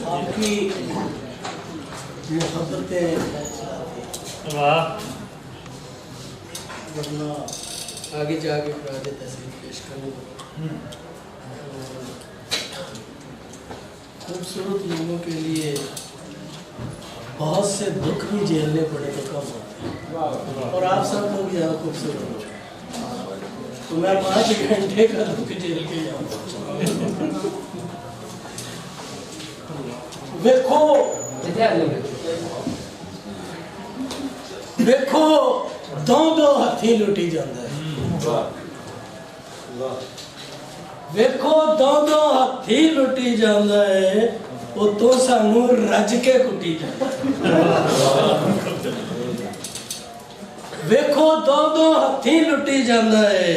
आपकी मोहब्बतें वरना आगे जाके फराद तहसील पेश करूँगा। खूबसूरत लोगों के लिए बहुत से दुख भी झेलने पड़े तो कम होते हैं, और आप सब लोग ज़्यादा खूबसूरत हो, तो मैं 5 घंटे का दुख झेल के जाऊँगा। देखो देखो दो हाथी लुटी जाता है, देखो दो हाथी लुटी जाता है, वो तो सानू रज के कुटी जाता है। देखो दो हाथी लुटी जाता है,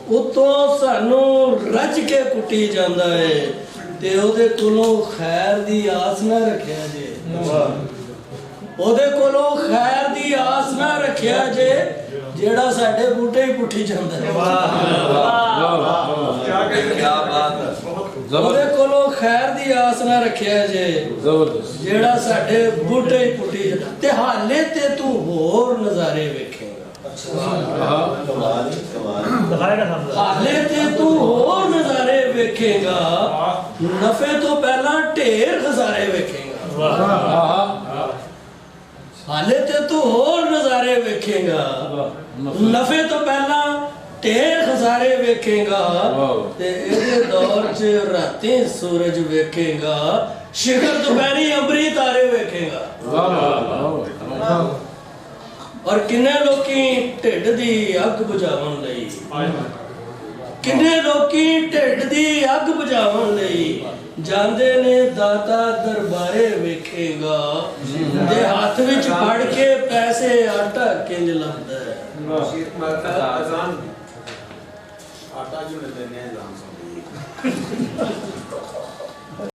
वो तो सानू रज के कुटी जाता है, ते ओदे कोलों खैर दी आस ना रखिया जे, ओदे कोलों खैर दी आस ना रखिया जे, जेड़ा साडे बूटे ही पुठी जांदा है। ओदे कोलों खैर दी आस ना रखिया जे, जेड़ा साडे बूटे ही पुठी जांदा, ते हाले ते तू होर नज़ारे वेखेगा, हाले ते तू होर नज़ारे वेखेगा, नफे तो पहला ढेर खसारे वेखेगा, हाले ते तू होर नज़ारे वेखेगा, नफे तो पहला ढेर खसारे वेखेगा, ते इहदे दौर च रातें सूरज वेखेगा, शिखर दोपहरी अंबरी तारे वेखेगा। और किन्ने लोकी ढिड दी अग बुझावन लई, किन्ने लोकी ढिड दी अग बुझावन लई जांदे ने दाता दरबारे वेखेगा, ते हाथ विच फड़ के पैसे आटा किंज लभदा है। आटा जो लेते हैं